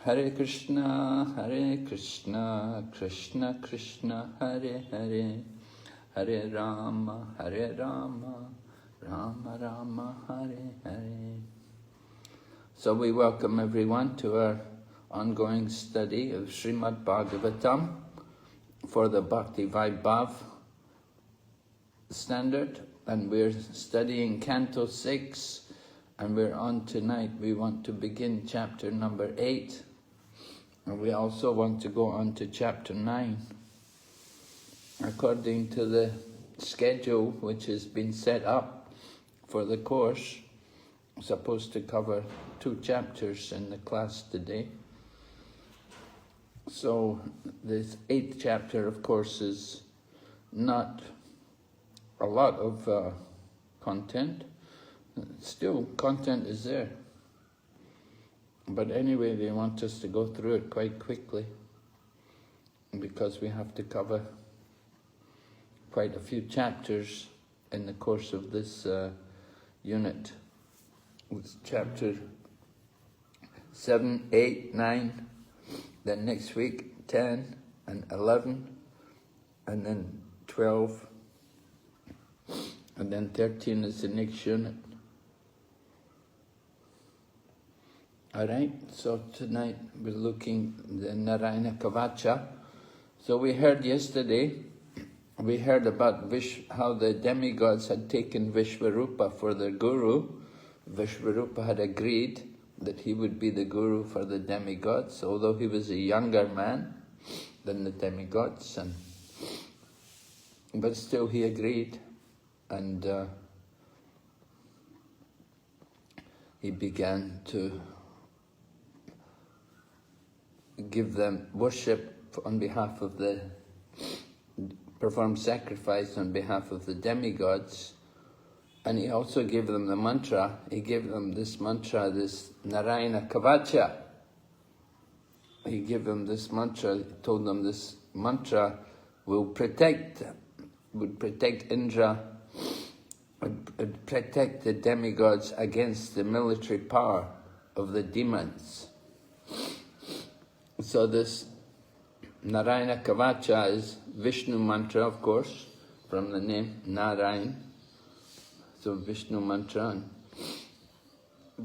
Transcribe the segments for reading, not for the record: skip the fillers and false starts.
Hare Krishna, Krishna Krishna, Hare Hare, Hare Rama, Rama Rama, Hare Hare. So we welcome everyone to our ongoing study of Srimad Bhagavatam for the Bhakti Vaibhava standard, and we're studying Canto 6, and we're on tonight. We want to begin chapter number 8, and we also want to go on to chapter 9. According to the schedule which has been set up for the course, I'm supposed to cover 2 chapters in the class today. So this 8th chapter, of course, is not a lot of content. Still, content is there. But anyway, they want us to go through it quite quickly because we have to cover quite a few chapters in the course of this unit. It's chapter 7, 8, 9, then next week 10 and 11, and then 12, and then 13 is the next unit. Alright, so tonight we're looking at the Narayana Kavacha. So we heard yesterday, we heard about how the demigods had taken Vishvarupa for their guru. Vishvarupa had agreed that he would be the guru for the demigods, although he was a younger man than the demigods, but still he agreed, and he began to give them worship on behalf of perform sacrifice on behalf of the demigods. And he also gave them the mantra. He gave them this mantra, this Narayana Kavacha. He gave them this mantra, told them this mantra would protect Indra, would protect the demigods against the military power of the demons. So this Narayana Kavacha is Vishnu mantra, of course, from the name Narayan. So Vishnu mantra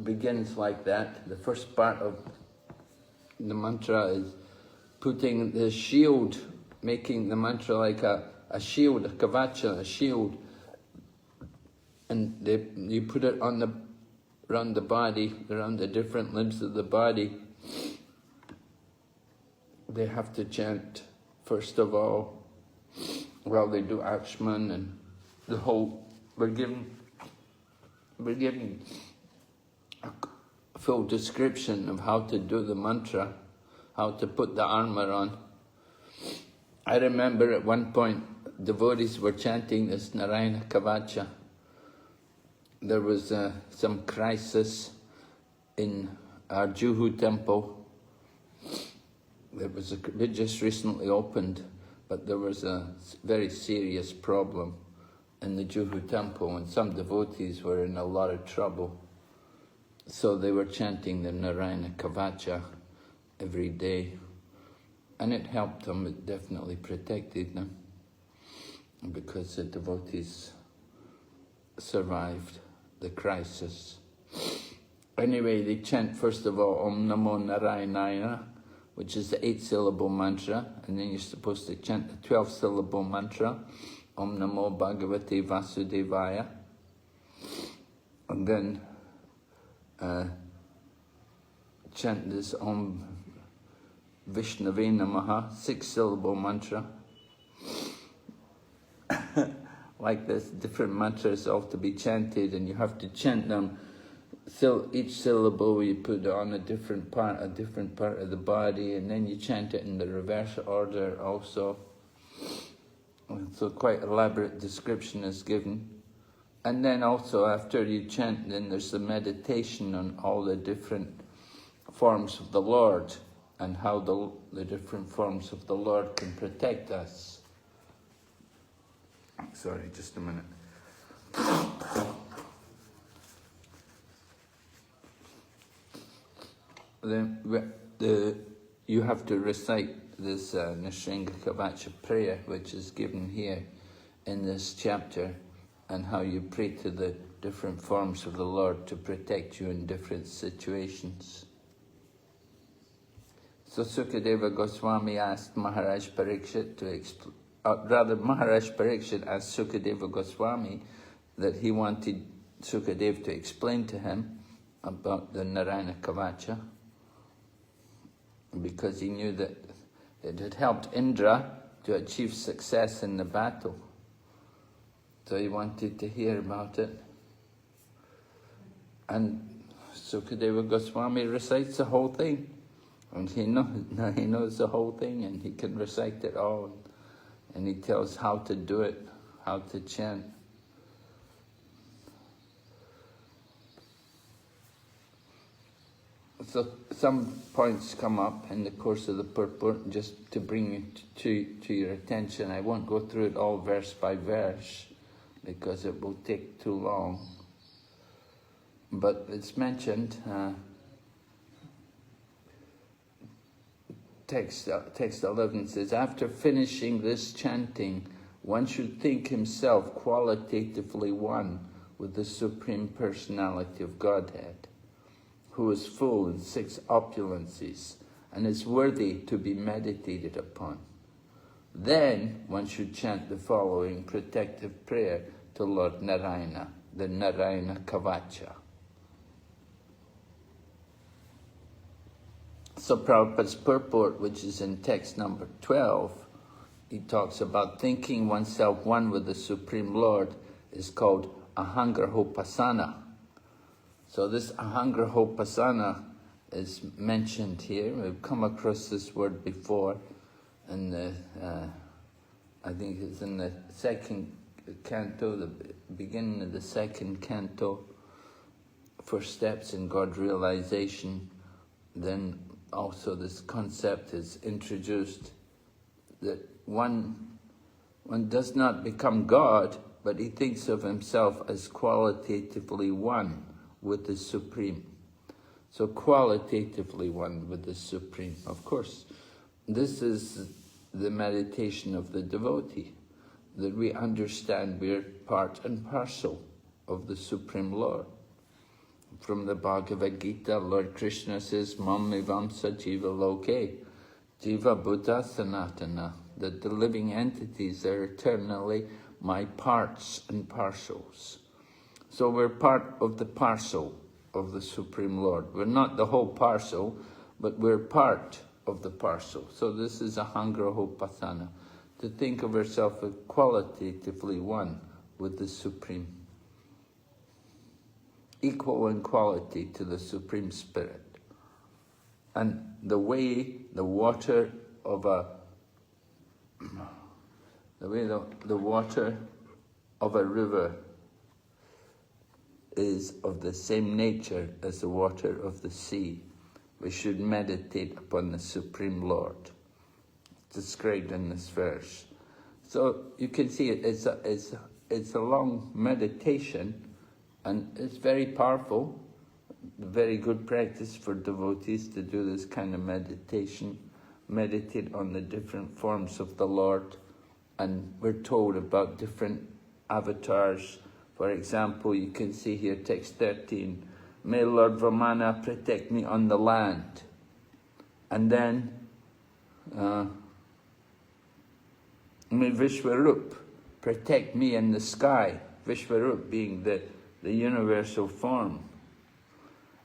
begins like that. The first part of the mantra is putting the shield, making the mantra like a shield, a kavacha, a shield. And you put it around the body, around the different limbs of the body. They have to chant, first of all, while they do Achman and the whole, we're given a full description of how to do the mantra, how to put the armor on. I remember at one point, devotees were chanting this Narayana Kavacha. There was some crisis in our Juhu temple. It just recently opened, but there was a very serious problem in the Juhu temple, and some devotees were in a lot of trouble. So they were chanting the Narayana Kavacha every day, and it helped them. It definitely protected them, because the devotees survived the crisis. Anyway, they chant first of all Om Namo Narayanaya, which is the 8-syllable mantra, and then you're supposed to chant the 12-syllable mantra, Om Namo Bhagavate Vasudevaya, and then chant this Om Vishnave Namaha, 6-syllable mantra. Like this, different mantras all to be chanted, and you have to chant them. So each syllable you put on a different part of the body, and then you chant it in the reverse order also. And so quite elaborate description is given. And then also after you chant, then there's the meditation on all the different forms of the Lord, and how the different forms of the Lord can protect us. Sorry, just a minute. Then you have to recite this Nrsinga Kavacha prayer, which is given here in this chapter, and how you pray to the different forms of the Lord to protect you in different situations. So Sukadeva Goswami asked Maharaj Parikshit Maharaj Parikshit asked Sukadeva Goswami that he wanted Sukadeva to explain to him about the Narayana Kavacha, because he knew that it had helped Indra to achieve success in the battle. So he wanted to hear about it. And Sukadeva Goswami recites the whole thing. And he knows the whole thing, and he can recite it all. And he tells how to do it, how to chant. So some points come up in the course of the purport, just to bring it to your attention. I won't go through it all verse by verse, because it will take too long. But it's mentioned, text 11 says, after finishing this chanting, one should think himself qualitatively one with the Supreme Personality of Godhead, who is full in 6 opulences and is worthy to be meditated upon. Then one should chant the following protective prayer to Lord Narayana, the Narayana Kavacha. So Prabhupada's purport, which is in text number 12, he talks about thinking oneself one with the Supreme Lord is called Ahangrahopasana. So this Ahangrahopasana is mentioned here. We've come across this word before in the, I think it's in the 2nd canto, the beginning of the 2nd canto, for steps in God realization. Then also this concept is introduced that one does not become God, but he thinks of himself as qualitatively one with the Supreme. So qualitatively one with the Supreme. Of course, this is the meditation of the devotee, that we understand we're part and parcel of the Supreme Lord. From the Bhagavad Gita, Lord Krishna says, Mam Vamsa Jiva Loke, Jiva Buddha Sanatana, that the living entities are eternally my parts and parcels. So we're part of the parcel of the Supreme Lord. We're not the whole parcel, but we're part of the parcel. So this is Ahangrahopasana, to think of ourselves as qualitatively one with the Supreme, equal in quality to the Supreme Spirit. And the way the water of a river is of the same nature as the water of the sea, we should meditate upon the Supreme Lord. It's described in this verse. So you can see it's a long meditation, and it's very powerful, very good practice for devotees to do this kind of meditation, meditate on the different forms of the Lord. And we're told about different avatars. For example, you can see here, text 13, may Lord Vamana protect me on the land. And then, may Vishwarup protect me in the sky, Vishwarup being the universal form.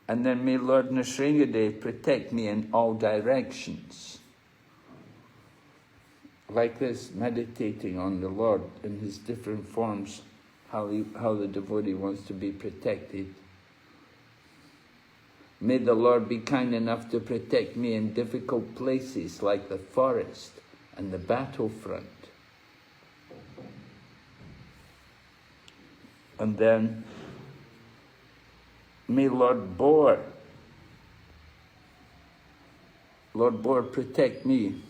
And then may Lord Nrsingadev protect me in all directions. Like this, meditating on the Lord in his different forms, how the devotee wants to be protected. May the Lord be kind enough to protect me in difficult places like the forest and the battlefront. And then, may Lord Boar protect me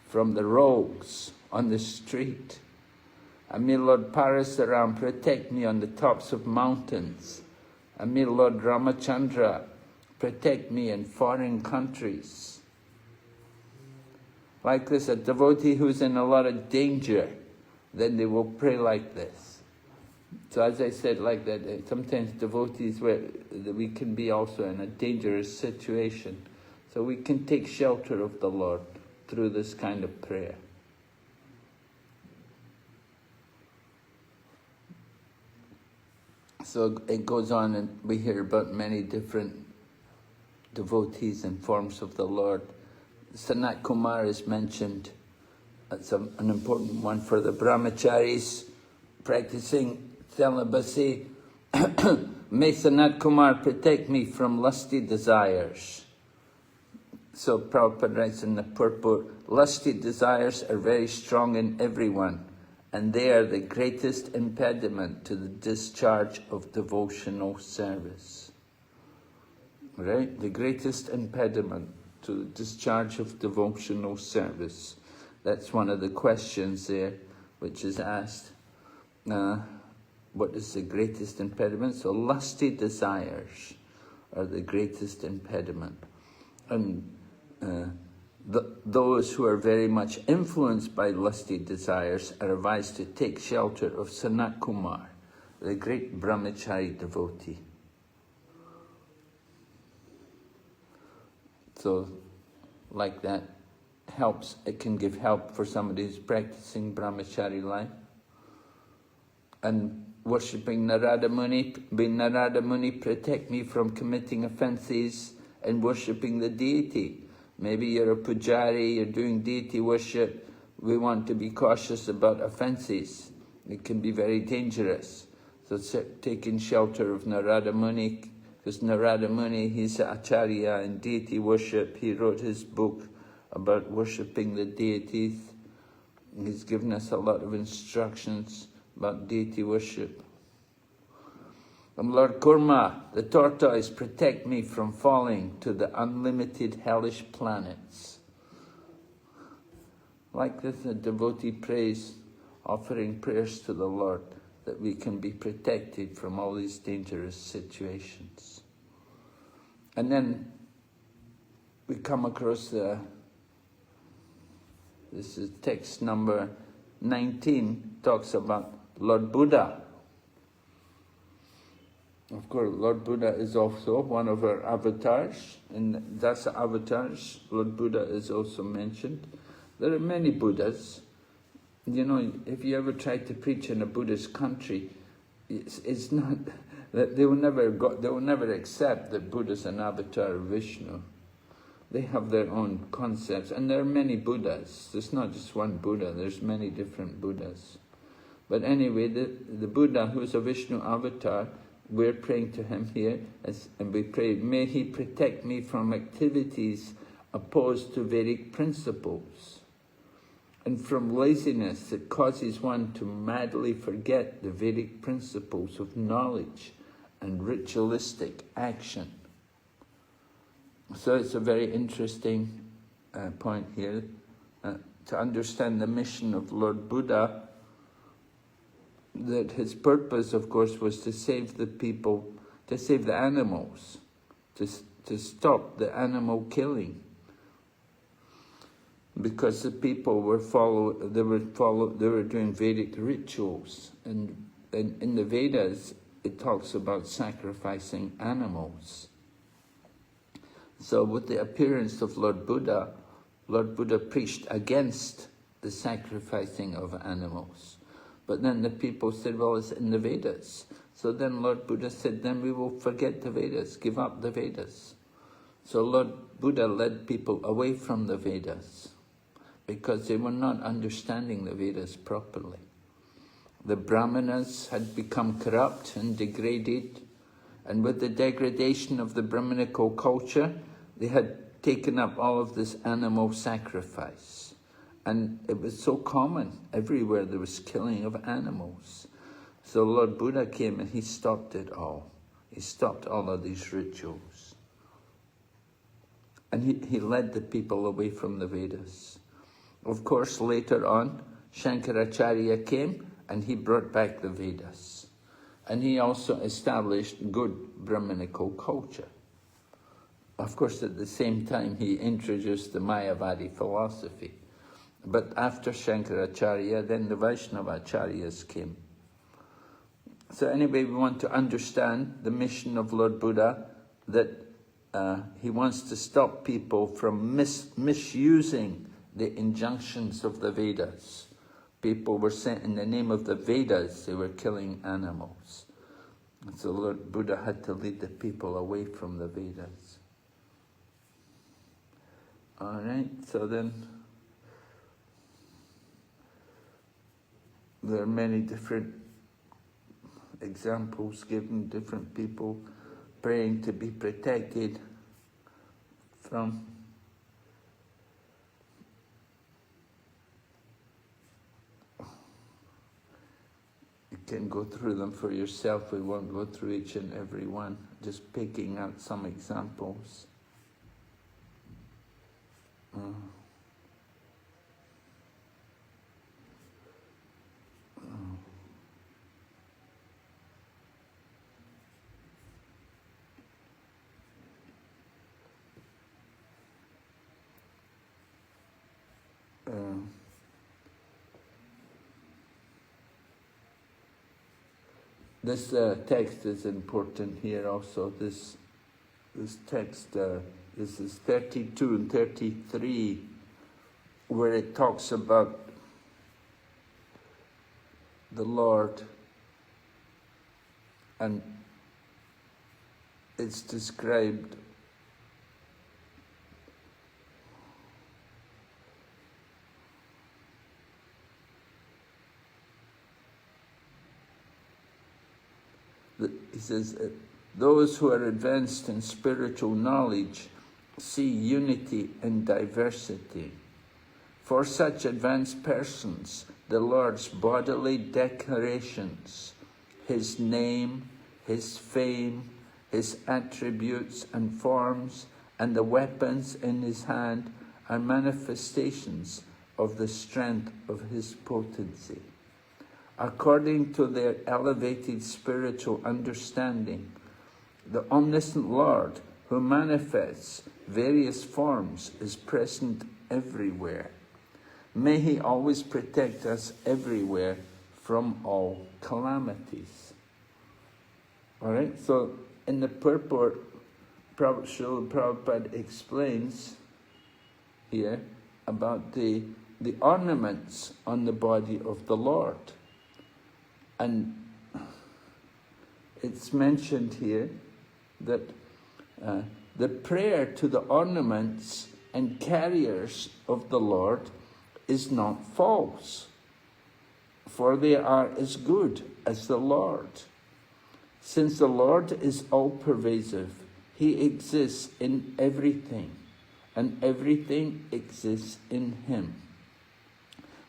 from the rogues on the street. And may Lord Parasaram protect me on the tops of mountains. And may Lord Ramachandra protect me in foreign countries. Like this, a devotee who's in a lot of danger, then they will pray like this. So as I said, like that, sometimes devotees, we can be also in a dangerous situation. So we can take shelter of the Lord through this kind of prayer. So it goes on, and we hear about many different devotees and forms of the Lord. Sanat Kumar is mentioned. That's an important one for the brahmacharis practicing celibacy. May Sanat Kumar protect me from lusty desires. So Prabhupada writes in the purport, lusty desires are very strong in everyone, and they are the greatest impediment to the discharge of devotional service. Right? The greatest impediment to the discharge of devotional service. That's one of the questions there, which is asked. What is the greatest impediment? So lusty desires are the greatest impediment. And those who are very much influenced by lusty desires are advised to take shelter of Sanat Kumar, the great brahmachari devotee. So, like that, helps. It can give help for somebody who's practicing brahmachari life. And worshipping Narada Muni, may Narada Muni protect me from committing offences and worshipping the deity. Maybe you're a pujari, you're doing deity worship. We want to be cautious about offences. It can be very dangerous. So taking shelter of Narada Muni, because Narada Muni, he's an acharya in deity worship. He wrote his book about worshipping the deities. He's given us a lot of instructions about deity worship. And Lord Kurma, the tortoise, protect me from falling to the unlimited hellish planets. Like this, a devotee prays, offering prayers to the Lord, that we can be protected from all these dangerous situations. And then we come across this is text number 19, talks about Lord Buddha. Of course, Lord Buddha is also one of our avatars. In Dasa avatars, Lord Buddha is also mentioned. There are many Buddhas. You know, if you ever try to preach in a Buddhist country, it's not that they will never accept that Buddha is an avatar of Vishnu. They have their own concepts, and there are many Buddhas. There's not just one Buddha. There's many different Buddhas. But anyway, the Buddha, who is a Vishnu avatar, we're praying to him here, and we pray, may he protect me from activities opposed to Vedic principles, and from laziness that causes one to madly forget the Vedic principles of knowledge and ritualistic action. So it's a very interesting point here. To understand the mission of Lord Buddha, that his purpose, of course, was to save the people, to save the animals, to stop the animal killing. Because the people were doing Vedic rituals, and in the Vedas it talks about sacrificing animals. So with the appearance of Lord Buddha preached against the sacrificing of animals. But then the people said, well, it's in the Vedas. So then Lord Buddha said, then we will forget the Vedas, give up the Vedas. So Lord Buddha led people away from the Vedas because they were not understanding the Vedas properly. The Brahmanas had become corrupt and degraded, and with the degradation of the Brahminical culture, they had taken up all of this animal sacrifice. And it was so common. Everywhere there was killing of animals. So Lord Buddha came and he stopped it all. He stopped all of these rituals. And he led the people away from the Vedas. Of course, later on, Shankaracharya came and he brought back the Vedas. And he also established good Brahminical culture. Of course, at the same time, he introduced the Mayavadi philosophy. But after Shankaracharya, then the Vaishnavacharyas came. So anyway, we want to understand the mission of Lord Buddha, that he wants to stop people from misusing the injunctions of the Vedas. People were sent in the name of the Vedas, they were killing animals. And so Lord Buddha had to lead the people away from the Vedas. All right, so then there are many different examples given, different people praying to be protected from you can go through them for yourself. We won't go through each and every one, just picking out some examples. This text is important here also. This text, this is 32 and 33, where it talks about the Lord, and it's described he says, those who are advanced in spiritual knowledge see unity in diversity. For such advanced persons, the Lord's bodily declarations, His name, His fame, His attributes and forms, and the weapons in His hand are manifestations of the strength of His potency. According to their elevated spiritual understanding, the omniscient Lord, who manifests various forms, is present everywhere. May He always protect us everywhere from all calamities. All right, so in the purport, Srila Prabhupada explains here about the ornaments on the body of the Lord. And it's mentioned here that the prayer to the ornaments and carriers of the Lord is not false, for they are as good as the Lord. Since the Lord is all-pervasive, He exists in everything, and everything exists in Him.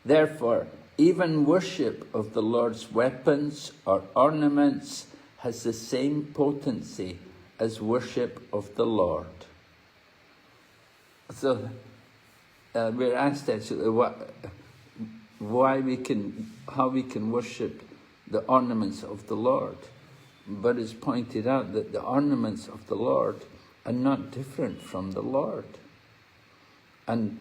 Therefore, even worship of the Lord's weapons or ornaments has the same potency as worship of the Lord. So we're asked actually how we can worship the ornaments of the Lord. But it's pointed out that the ornaments of the Lord are not different from the Lord. And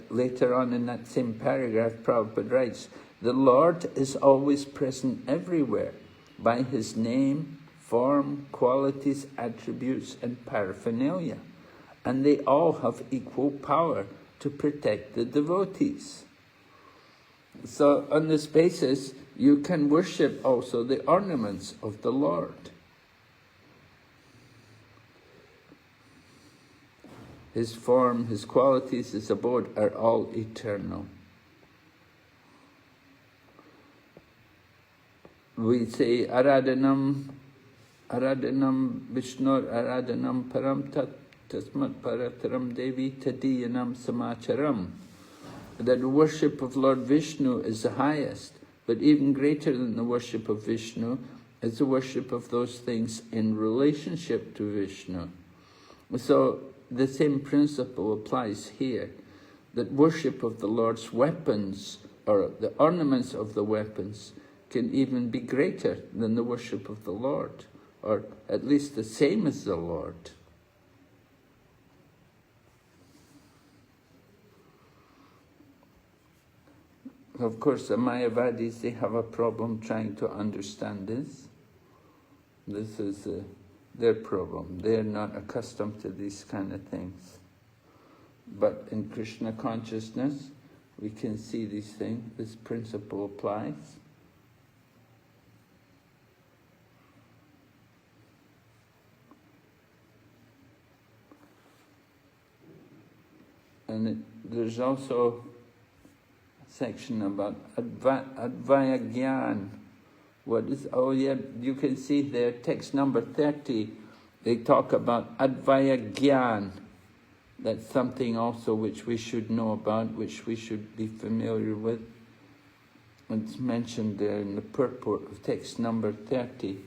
later on in that same paragraph, Prabhupada writes, the Lord is always present everywhere by His name, form, qualities, attributes, and paraphernalia. And they all have equal power to protect the devotees. So on this basis, you can worship also the ornaments of the Lord. His form, His qualities, His abode are all eternal. We say, Aradhanam Vishnur, Aradhanam Param Tat, Tasmat Parataram Devi Tadiyanam Samacharam. That the worship of Lord Vishnu is the highest, but even greater than the worship of Vishnu is the worship of those things in relationship to Vishnu. So the same principle applies here, that worship of the Lord's weapons, or the ornaments of the weapons, can even be greater than the worship of the Lord. or at least the same as the Lord. Of course, the Mayavadis, they have a problem trying to understand this. This is their problem. They're not accustomed to these kind of things. But in Krishna consciousness, we can see these things. This principle applies. And there's also a section about Advaya Gyan. What is, oh yeah, you can see there, text number 30, they talk about Advaya Gyan. That's something also which we should know about, which we should be familiar with. It's mentioned there in the purport of text number 30.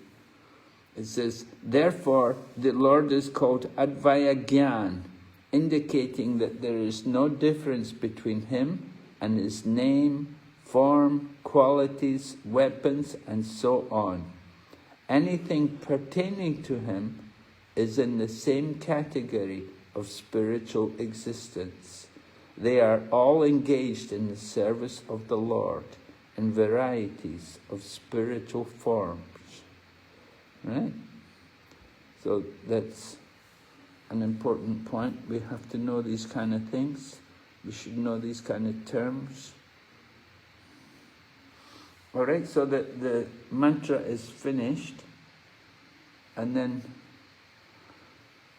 It says, therefore, the Lord is called Advaya Gyan, indicating that there is no difference between him and his name, form, qualities, weapons, and so on. Anything pertaining to him is in the same category of spiritual existence. They are all engaged in the service of the Lord in varieties of spiritual forms. Right? So that's an important point. We have to know these kind of things. We should know these kind of terms. All right, so the mantra is finished, and then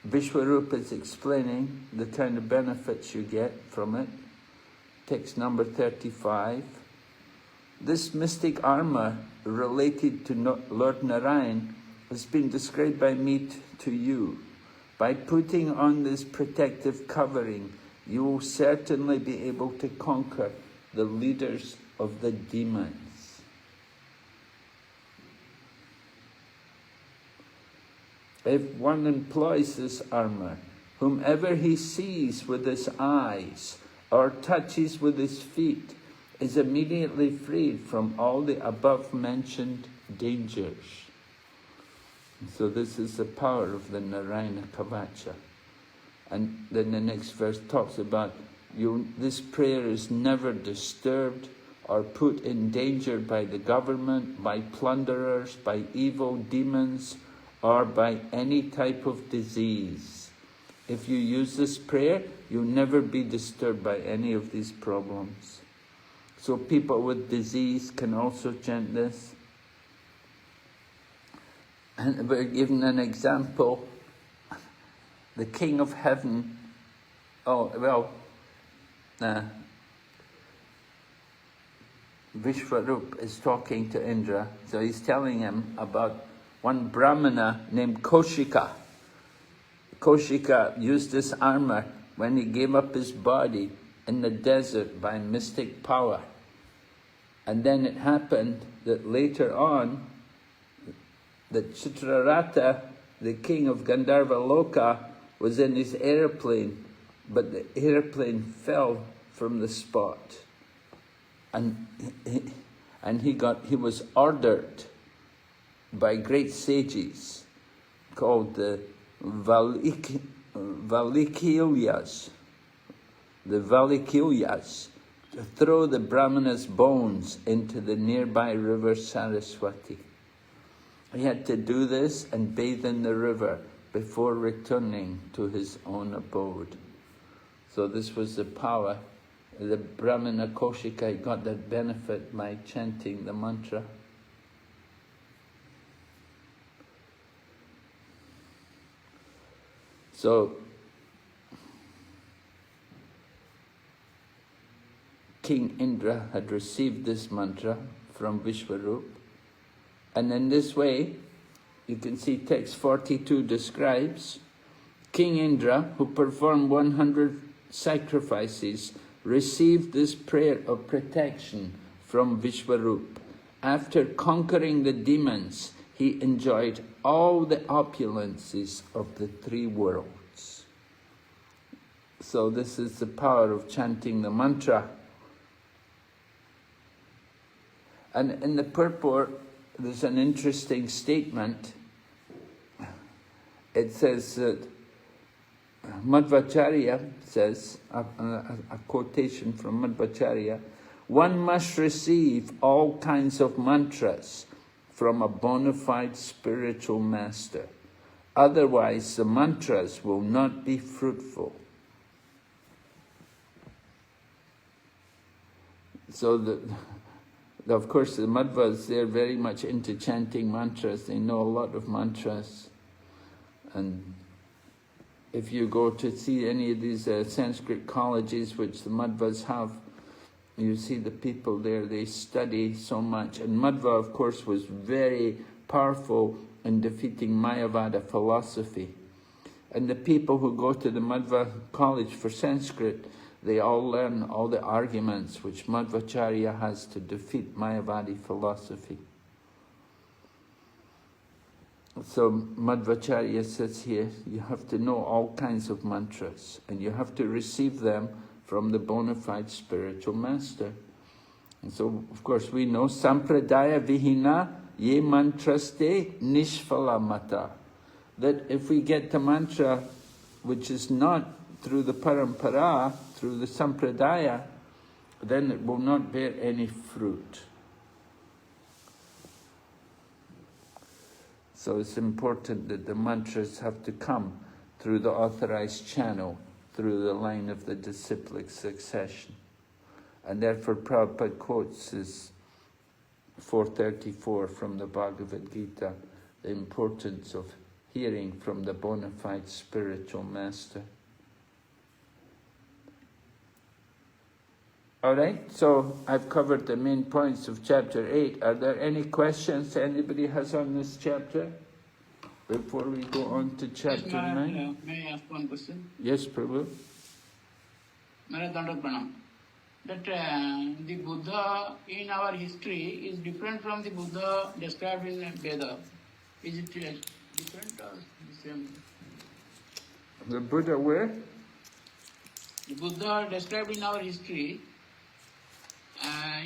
Vishwarupa is explaining the kind of benefits you get from it. Text number 35. This mystic armor related to Lord Narayan has been described by me to you. By putting on this protective covering, you will certainly be able to conquer the leaders of the demons. If one employs this armor, whomever he sees with his eyes or touches with his feet is immediately freed from all the above-mentioned dangers. So this is the power of the Narayana Kavacha. And then the next verse talks about this prayer is never disturbed or put in danger by the government, by plunderers, by evil demons, or by any type of disease. If you use this prayer, you'll never be disturbed by any of these problems. So people with disease can also chant this. And we're given an example. The King of Heaven, Vishwarup is talking to Indra, so he's telling him about one Brahmana named Kaushika. Kaushika used this armor when he gave up his body in the desert by mystic power. And then it happened that later on, that Chitraratha, the king of Gandharva Loka, was in his airplane, but the airplane fell from the spot. And he was ordered by great sages called the Valikilyas, to throw the Brahmana's bones into the nearby river Saraswati. He had to do this and bathe in the river before returning to his own abode. So this was the power. The Brahmana Kaushika got that benefit by chanting the mantra. So King Indra had received this mantra from Vishwarup, and in this way, you can see text 42 describes King Indra, who performed 100 sacrifices, received this prayer of protection from Vishwarup. After conquering the demons, he enjoyed all the opulences of the three worlds. So this is the power of chanting the mantra. And in the purport, there's an interesting statement it says that Madhvacharya says, a quotation from Madhvacharya, one must receive all kinds of mantras from a bona fide spiritual master. Otherwise, the mantras will not be fruitful. So, of course, the Madhvas, they're very much into chanting mantras. They know a lot of mantras. And if you go to see any of these Sanskrit colleges which the Madhvas have, you see the people there, they study so much. And Madhva, of course, was very powerful in defeating Mayavada philosophy. And the people who go to the Madhva college for Sanskrit, they all learn all the arguments which Madhvacharya has to defeat Mayavadi philosophy. So Madhvacharya says here, you have to know all kinds of mantras, and you have to receive them from the bona fide spiritual master. And so, of course, we know Sampradaya Vihina Ye Mantraste Nishphala Mata. That if we get the mantra which is not through the parampara, through the sampradaya, then it will not bear any fruit. So it's important that the mantras have to come through the authorized channel, through the line of the disciplic succession. And therefore Prabhupada quotes this 434 from the Bhagavad Gita, the importance of hearing from the bona fide spiritual master. All right, so I've covered the main points of chapter 8. Are there any questions anybody has on this chapter before we go on to chapter 9? May I ask one question? Yes, Prabhu. That the Buddha in our history is different from the Buddha described in Veda. Is it different or the same? The Buddha where? The Buddha described in our history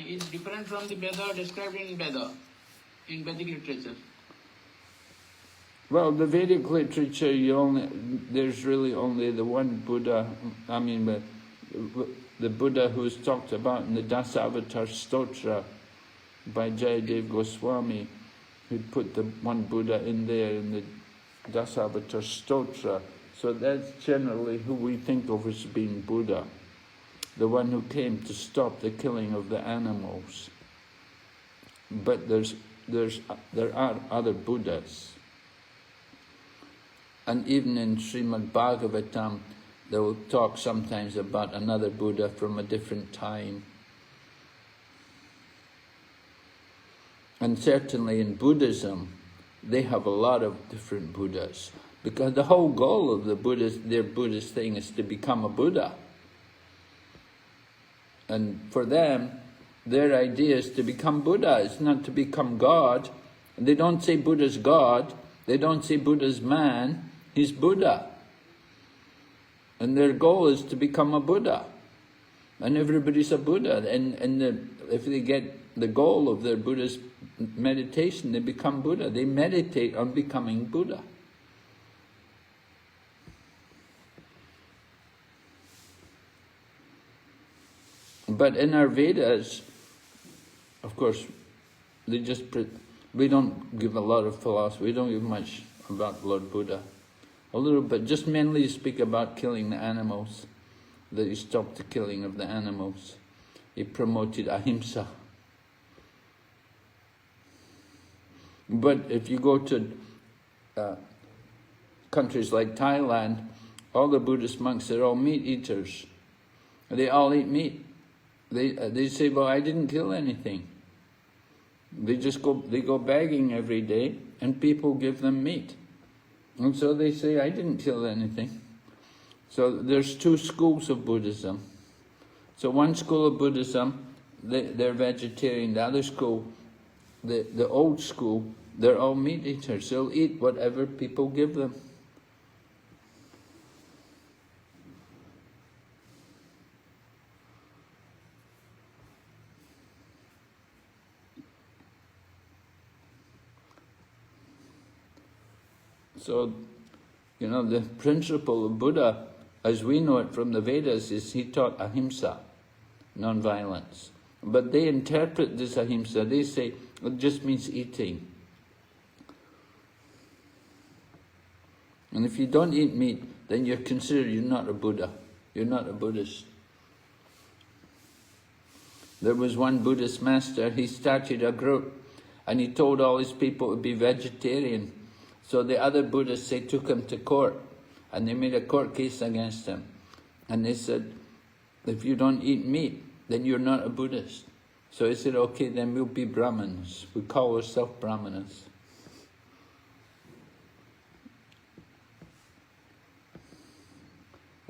is different from the Veda described in Veda, in Vedic literature. Well, the Vedic literature, there's really only the one Buddha. I mean, the Buddha who's talked about in the Dasavatar Stotra by Jayadev Goswami, who put the one Buddha in there in the Dasavatar Stotra. So that's generally who we think of as being Buddha, the one who came to stop the killing of the animals. But there are other Buddhas. And even in Srimad Bhagavatam, they will talk sometimes about another Buddha from a different time. And certainly in Buddhism, they have a lot of different Buddhas. Because the whole goal of their Buddhist thing is to become a Buddha. And for them, their idea is to become Buddha. It's not to become God. And they don't say Buddha's God. They don't say Buddha's man. He's Buddha. And their goal is to become a Buddha. And everybody's a Buddha. And if they get the goal of their Buddhist meditation, they become Buddha. They meditate on becoming Buddha. But in our Vedas, of course, we don't give a lot of philosophy. We don't give much about Lord Buddha. A little bit, just mainly speak about killing the animals, that he stopped the killing of the animals. He promoted ahimsa. But if you go to countries like Thailand, all the Buddhist monks are all meat eaters. They all eat meat. They say, well, I didn't kill anything. They go begging every day, and people give them meat. And so they say, I didn't kill anything. So there's two schools of Buddhism. So one school of Buddhism, they're vegetarian. The other school, the old school, they're all meat eaters. They'll eat whatever people give them. So You know, the principle of Buddha, as we know it from the Vedas, is he taught ahimsa, non-violence. But they interpret this ahimsa, they say it just means eating. And if you don't eat meat, then you're considered you're not a Buddha. You're not a Buddhist. There was one Buddhist master, he started a group and he told all his people to be vegetarian. So the other Buddhists, they took him to court and they made a court case against him. And they said, if you don't eat meat, then you're not a Buddhist. So he said, okay, then we'll be Brahmins. We call ourselves Brahmanas.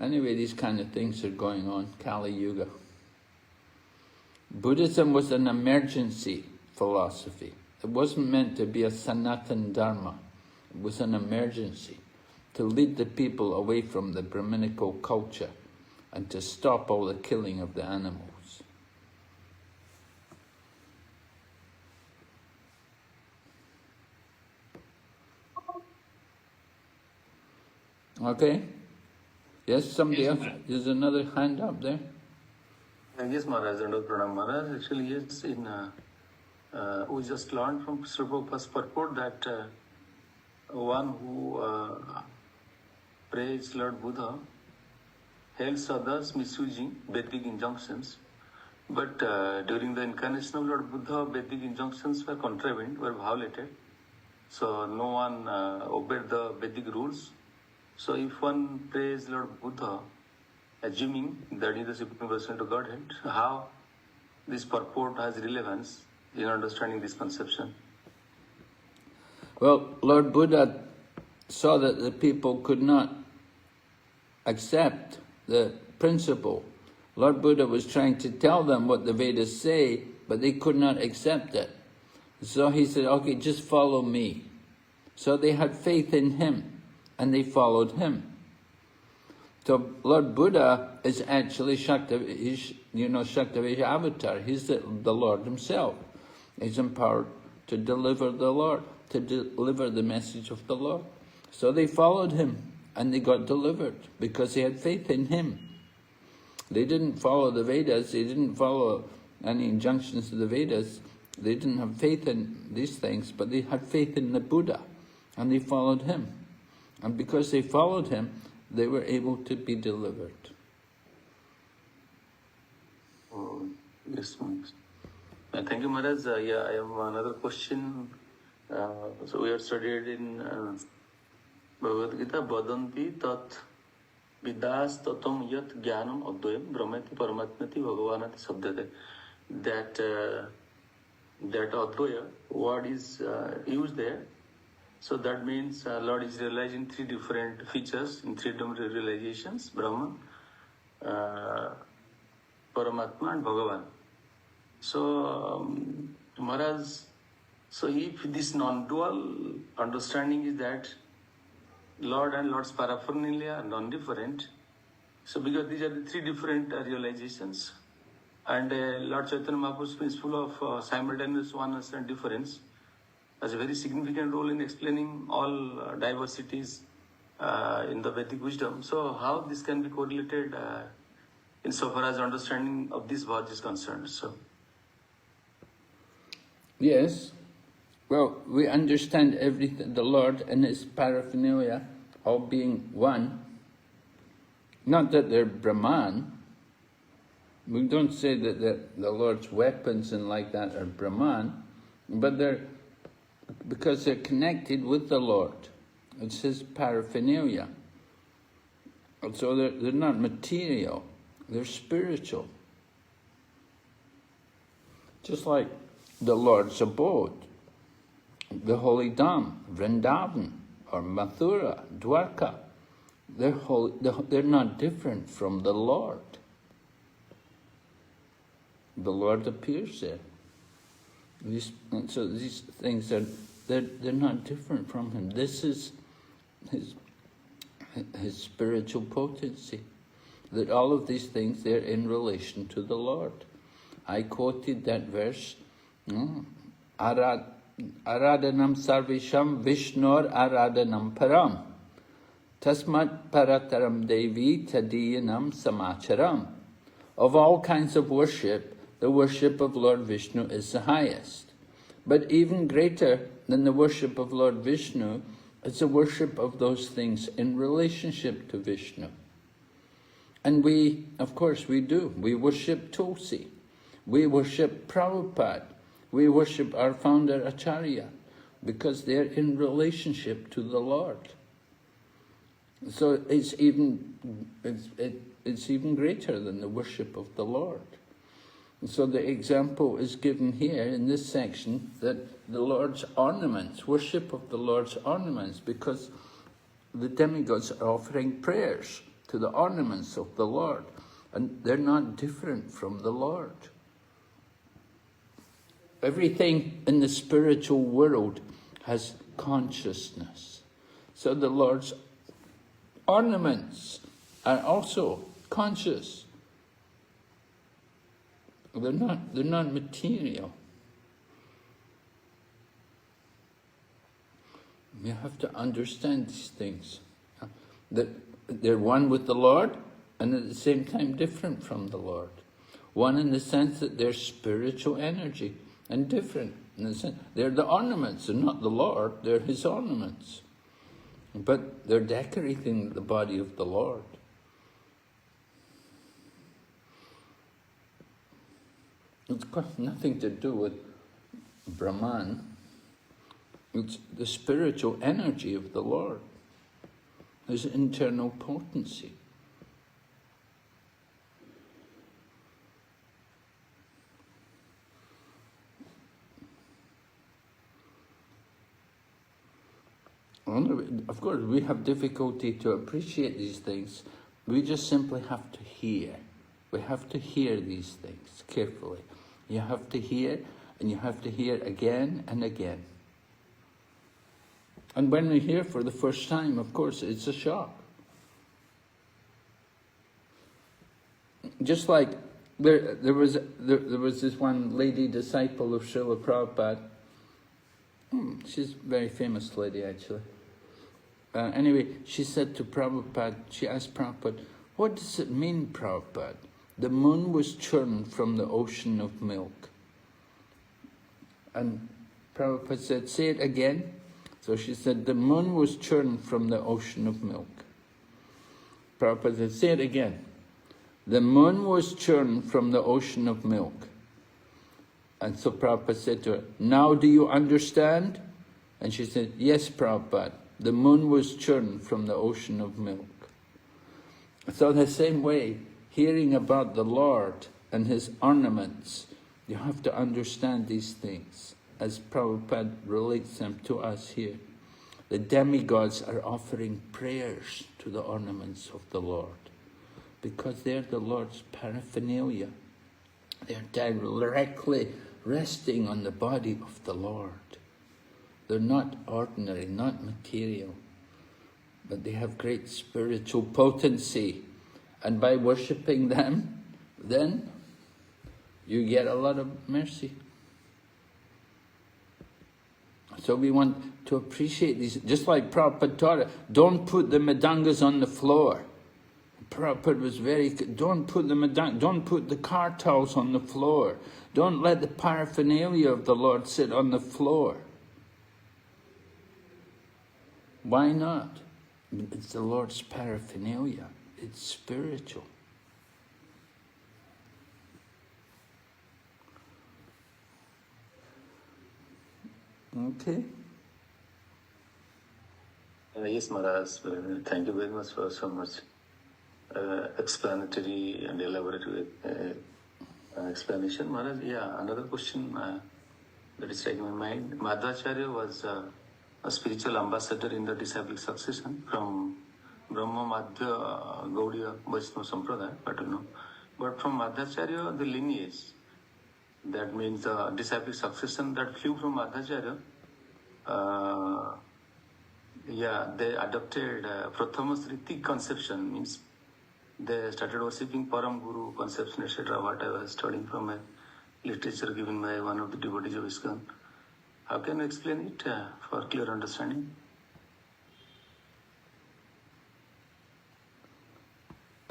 Anyway, these kind of things are going on, Kali Yuga. Buddhism was an emergency philosophy. It wasn't meant to be a Sanatan Dharma. It was an emergency to lead the people away from the Brahminical culture and to stop all the killing of the animals. Okay? Yes, somebody else? There's another hand up there. Yes, Maharaj, and Pranam Maharaj. Actually, yes, we just learned from Sri Prabhupada's purport that one who prays Lord Buddha helps others misusing Vedic injunctions. But during the incarnation of Lord Buddha, Vedic injunctions were contravened, were violated. So no one obeyed the Vedic rules. So if one prays Lord Buddha, assuming that he is the Supreme Personality of Godhead, how this purport has relevance in understanding this conception? Well, Lord Buddha saw that the people could not accept the principle. Lord Buddha was trying to tell them what the Vedas say, but they could not accept it. So he said, okay, just follow me. So they had faith in him, and they followed him. So Lord Buddha is actually Shaktavesha avatar. He's the Lord himself. He's empowered to deliver the Lord, to deliver the message of the Lord. So they followed him and they got delivered because they had faith in him. They didn't follow the Vedas, they didn't follow any injunctions of the Vedas. They didn't have faith in these things, but they had faith in the Buddha and they followed him. And because they followed him, they were able to be delivered. Oh, yes, thank you, Maharaj. I have another question. So we are studied in Bhagavad Gita, Badanti tat vidas tatam yat jnanam advayam brahmati paramatmati bhagavanati sabdate. That advaya word is used there. So that means Lord is realizing three different features in three different realizations: Brahman, Paramatma, and Bhagavan. So, Maharaj, so if this non-dual understanding is that Lord and Lord's paraphernalia are non-different, so because these are the three different realizations, and Lord Chaitanya Mahaprabhu's principle of simultaneous oneness and difference has a very significant role in explaining all diversities in the Vedic wisdom. So how this can be correlated insofar as understanding of this verse is concerned? So, yes. Well, we understand everything, the Lord and his paraphernalia all being one. Not that they're Brahman. We don't say that the Lord's weapons and like that are Brahman, but because they're connected with the Lord. It's his paraphernalia. So they're not material, they're spiritual. Just like the Lord's abode, the holy Dham, Vrindavan, or Mathura, Dwarka, they're not different from the Lord. The Lord appears there. So these things they're not different from him. This is his spiritual potency. That all of these things, they're in relation to the Lord. I quoted that verse, Aradhanam sarvisham vishnor aradhanam param. Tasmat parataram devi tadiyanam samacharam. Of all kinds of worship, the worship of Lord Vishnu is the highest. But even greater than the worship of Lord Vishnu is the worship of those things in relationship to Vishnu. And we, of course, we do. We worship Tulsi. We worship Prabhupada. We worship our founder Acharya because they're in relationship to the Lord. So it's even greater than the worship of the Lord. And so the example is given here in this section that the Lord's ornaments, worship of the Lord's ornaments, because the demigods are offering prayers to the ornaments of the Lord, and they're not different from the Lord. Everything in the spiritual world has consciousness. So the Lord's ornaments are also conscious. They're not material. You have to understand these things. That they're one with the Lord, and at the same time different from the Lord. One in the sense that they're spiritual energy, and different in the sense they're the ornaments, they're not the Lord, they're His ornaments. But they're decorating the body of the Lord. It's got nothing to do with Brahman. It's the spiritual energy of the Lord. His internal potency. Of course, we have difficulty to appreciate these things. We just simply have to hear. We have to hear these things carefully. You have to hear, and you have to hear again and again. And when we hear for the first time, of course, it's a shock. Just like there was this one lady disciple of Srila Prabhupada. She's a very famous lady, actually. Anyway, she said to Prabhupada, she asked Prabhupada, what does it mean, Prabhupada? The moon was churned from the ocean of milk. And Prabhupada said, say it again. So she said, the moon was churned from the ocean of milk. Prabhupada said, say it again. The moon was churned from the ocean of milk. And so Prabhupada said to her, now do you understand? And she said, yes, Prabhupada. The moon was churned from the ocean of milk. So the same way, hearing about the Lord and His ornaments, you have to understand these things, as Prabhupada relates them to us here. The demigods are offering prayers to the ornaments of the Lord, because they're the Lord's paraphernalia. They're directly resting on the body of the Lord. They're not ordinary, not material, but they have great spiritual potency. And by worshipping them, then you get a lot of mercy. So we want to appreciate these, just like Prabhupada taught us, don't put the mridangas on the floor. Prabhupada was don't put the car towels on the floor. Don't let the paraphernalia of the Lord sit on the floor. Why not? It's the Lord's paraphernalia. It's spiritual. Okay. Yes, Maharaj. Thank you very much for so much explanatory and elaborate explanation. Maharaj, yeah, another question that is taking my mind. Madhvacharya was a spiritual ambassador in the disciplic succession from Brahma Madhya Gaudiya Vaishnava Sampradaya, I don't know. But from Madhvacharya, the lineage, that means the disciplic succession that flew from Madhvacharya, they adopted Prathama Sriti conception, means they started worshipping Param Guru conception, etc. What I was studying from a literature given by one of the devotees of ISKCON. How can you explain it for clear understanding?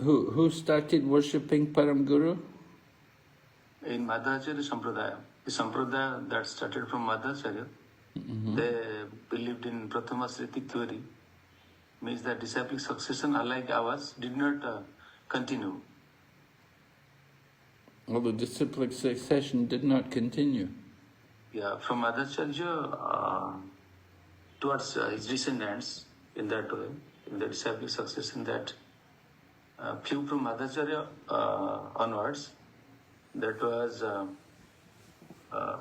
Who started worshipping Param Guru? In Madhacharya Sampradaya. The Sampradaya that started from Madhacharya, they believed in Prathama Sritik theory, means that disciplic succession, unlike ours, did not continue. Well, the disciplic succession did not continue. Yeah, from Madhacharya towards his descendants, in that way, in the disciplic succession that flew from Madhacharya onwards, that was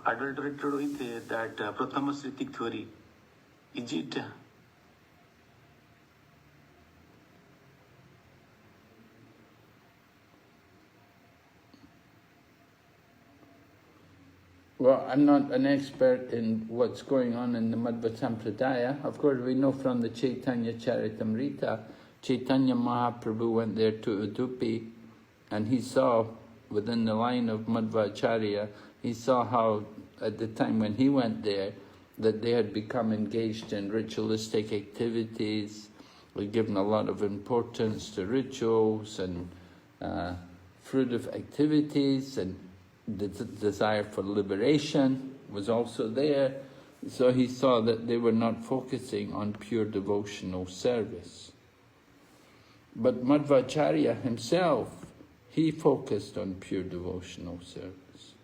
adulterated with that Prathama Sritik theory. Is it? Well, I'm not an expert in what's going on in the Madhva Sampradaya. Of course, we know from the Chaitanya Charitamrita, Chaitanya Mahaprabhu went there to Udupi, and he saw, within the line of Madhvacharya, he saw how, at the time when he went there, that they had become engaged in ritualistic activities. They'd given a lot of importance to rituals and fruitive activities, and the desire for liberation was also there. So he saw that they were not focusing on pure devotional service. But Madhvacharya himself, he focused on pure devotional service.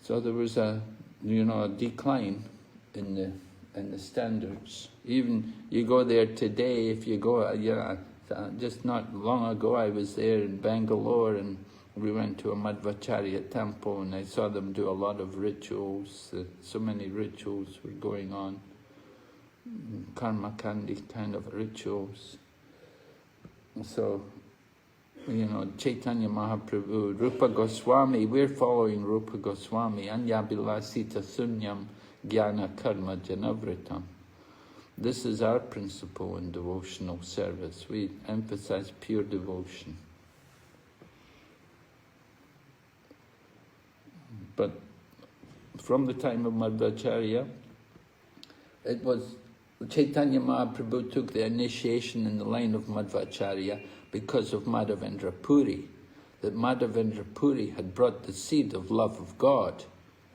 So there was a decline in the standards. Even you go there today, if you go, just not long ago I was there in Bangalore, and we went to a Madhvacharya temple, and I saw them do a lot of rituals. So many rituals were going on, karma kandi kind of rituals. So, Chaitanya Mahaprabhu, Rupa Goswami, we're following Rupa Goswami, Anyabilasita Sunyam Jnana Karma Janavritam. This is our principle in devotional service. We emphasize pure devotion. But from the time of Madhvacharya, it was Chaitanya Mahaprabhu took the initiation in the line of Madhvacharya because of Madhavendra Puri, that Madhavendra Puri had brought the seed of love of God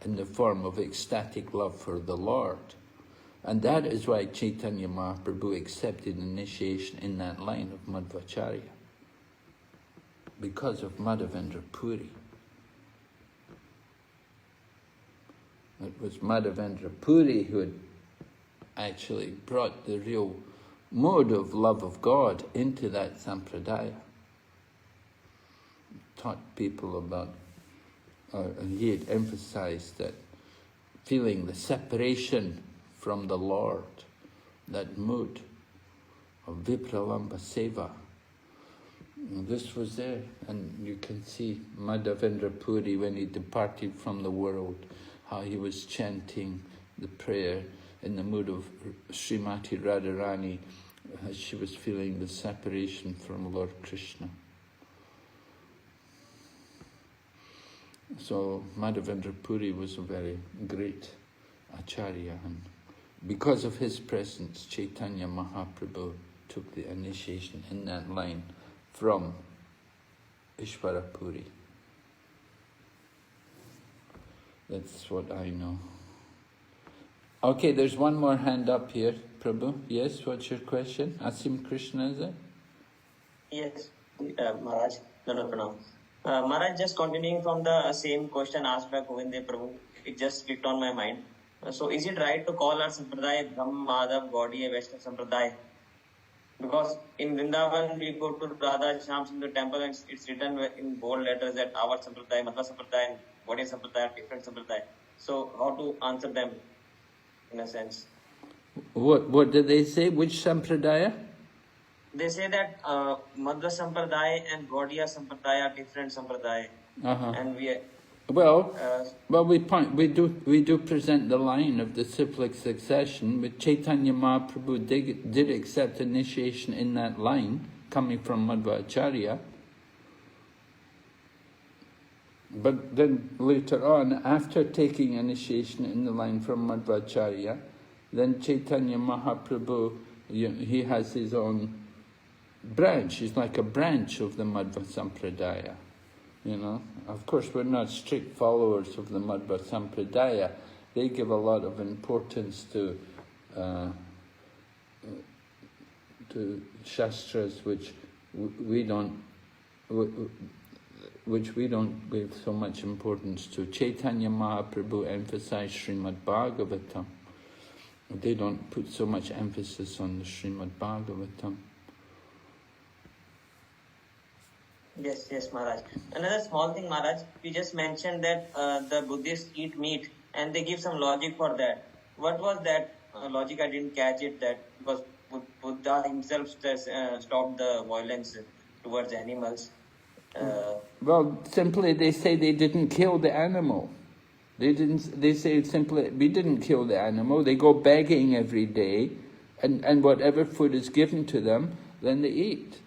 in the form of ecstatic love for the Lord. And that is why Chaitanya Mahaprabhu accepted initiation in that line of Madhvacharya, because of Madhavendra Puri. It was Madhavendra Puri who had actually brought the real mode of love of God into that sampradaya. Taught people about, and he had emphasized that feeling the separation from the Lord, that mood of Vipralamba Seva. And this was there, and you can see Madhavendra Puri when he departed from the world, how he was chanting the prayer in the mood of Srimati Radharani, as she was feeling the separation from Lord Krishna. So Madhavendra Puri was a very great acharya, and because of his presence, Chaitanya Mahaprabhu took the initiation in that line from Ishvara Puri. That's what I know. Okay, there's one more hand up here, Prabhu. Yes, what's your question? Asim Krishna, is it? Yes, Maharaj. No. Maharaj, just continuing from the same question asked by Govinde Prabhu, it just clicked on my mind. So is it right to call our Sampradaya Brahm, Madhav, Gaudiya, Vaishnava Sampradaya? Because in Vrindavan we go to Radha Shyam Sundar temple and it's written in bold letters that our Sampradaya, Madhva Sampradaya and Gaudiya Sampradaya are different Sampradaya. So how to answer them in a sense? What did they say? Which Sampradaya? They say that Madhva Sampradaya and Gaudiya Sampradaya are different Sampradaya. And we we do present the line of the cyclic succession, but Chaitanya Mahaprabhu did accept initiation in that line, coming from Madhvacharya. But then later on, after taking initiation in the line from Madhvacharya, then Chaitanya Mahaprabhu, he has his own branch. He's like a branch of the Madhva Sampradaya. You know, of course, we're not strict followers of the Madhva Sampradaya. They give a lot of importance to shastras which we don't give so much importance to. Chaitanya Mahaprabhu emphasized Srimad Bhagavatam. They don't put so much emphasis on the Srimad Bhagavatam. Yes, Maharaj. Another small thing, Maharaj, you just mentioned that the Buddhists eat meat and they give some logic for that. What was that logic? I didn't catch it. That because Buddha himself stopped the violence towards animals. Well, simply they say they didn't kill the animal. They say simply, we didn't kill the animal. They go begging every day, and whatever food is given to them, then they eat.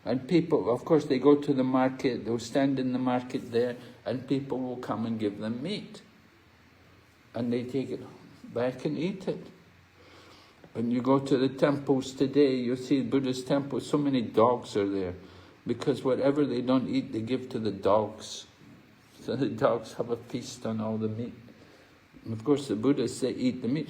And people, of course, they go to the market, they'll stand in the market there, and people will come and give them meat. And they take it back and eat it. When you go to the temples today, you'll see Buddhist temples, so many dogs are there. Because whatever they don't eat, they give to the dogs. So the dogs have a feast on all the meat. And of course, the Buddhists, they eat the meat.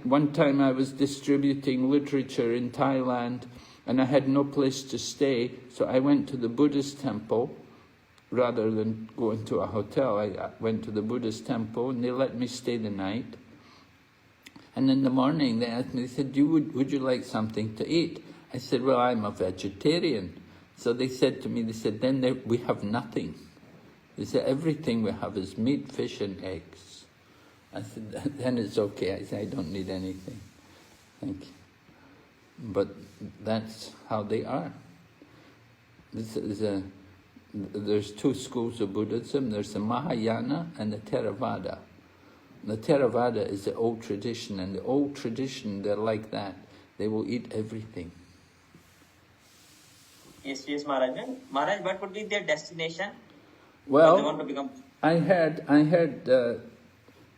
One time I was distributing literature in Thailand, and I had no place to stay, so I went to the Buddhist temple rather than going to a hotel. I went to the Buddhist temple, and they let me stay the night. And in the morning, they asked me, they said, would you like something to eat? I said, well, I'm a vegetarian. So they said to me, then we have nothing. They said, everything we have is meat, fish, and eggs. I said, then it's okay. I said, I don't need anything. Thank you. But that's how they are. There's two schools of Buddhism. There's the Mahayana and the Theravada. The Theravada is the old tradition, and the old tradition, they're like that. They will eat everything. Yes, Maharaj. Maharaj, what would be their destination? Well, they want to become... I heard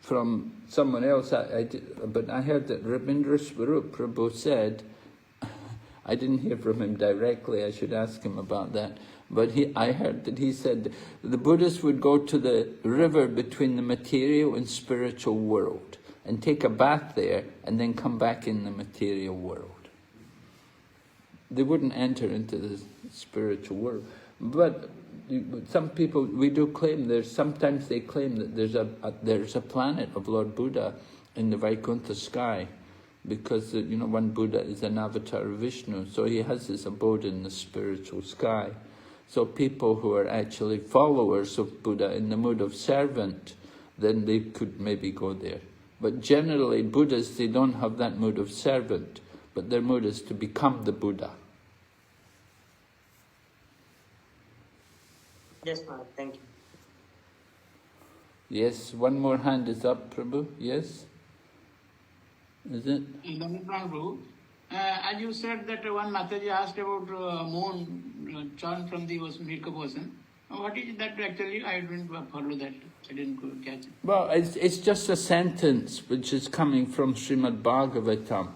from someone else, but I heard that Rabindra Swarup Prabhu said, I didn't hear from him directly, I should ask him about that, but I heard that he said the Buddhists would go to the river between the material and spiritual world and take a bath there and then come back in the material world. They wouldn't enter into the spiritual world. But some people, we do claim, sometimes they claim that there's a planet of Lord Buddha in the Vaikuntha sky, because one Buddha is an avatar of Vishnu, so he has his abode in the spiritual sky. So people who are actually followers of Buddha in the mood of servant, then they could maybe go there. But generally Buddhists, they don't have that mood of servant, but their mood is to become the Buddha. Yes, ma'am. Thank you. Yes, one more hand is up, Prabhu. Yes? Is it? Prabhu, as you said that one Mataji asked about moon churn from the Milk Ocean. What is that actually? I didn't follow that. I didn't catch it. Well, it's just a sentence which is coming from Srimad Bhagavatam.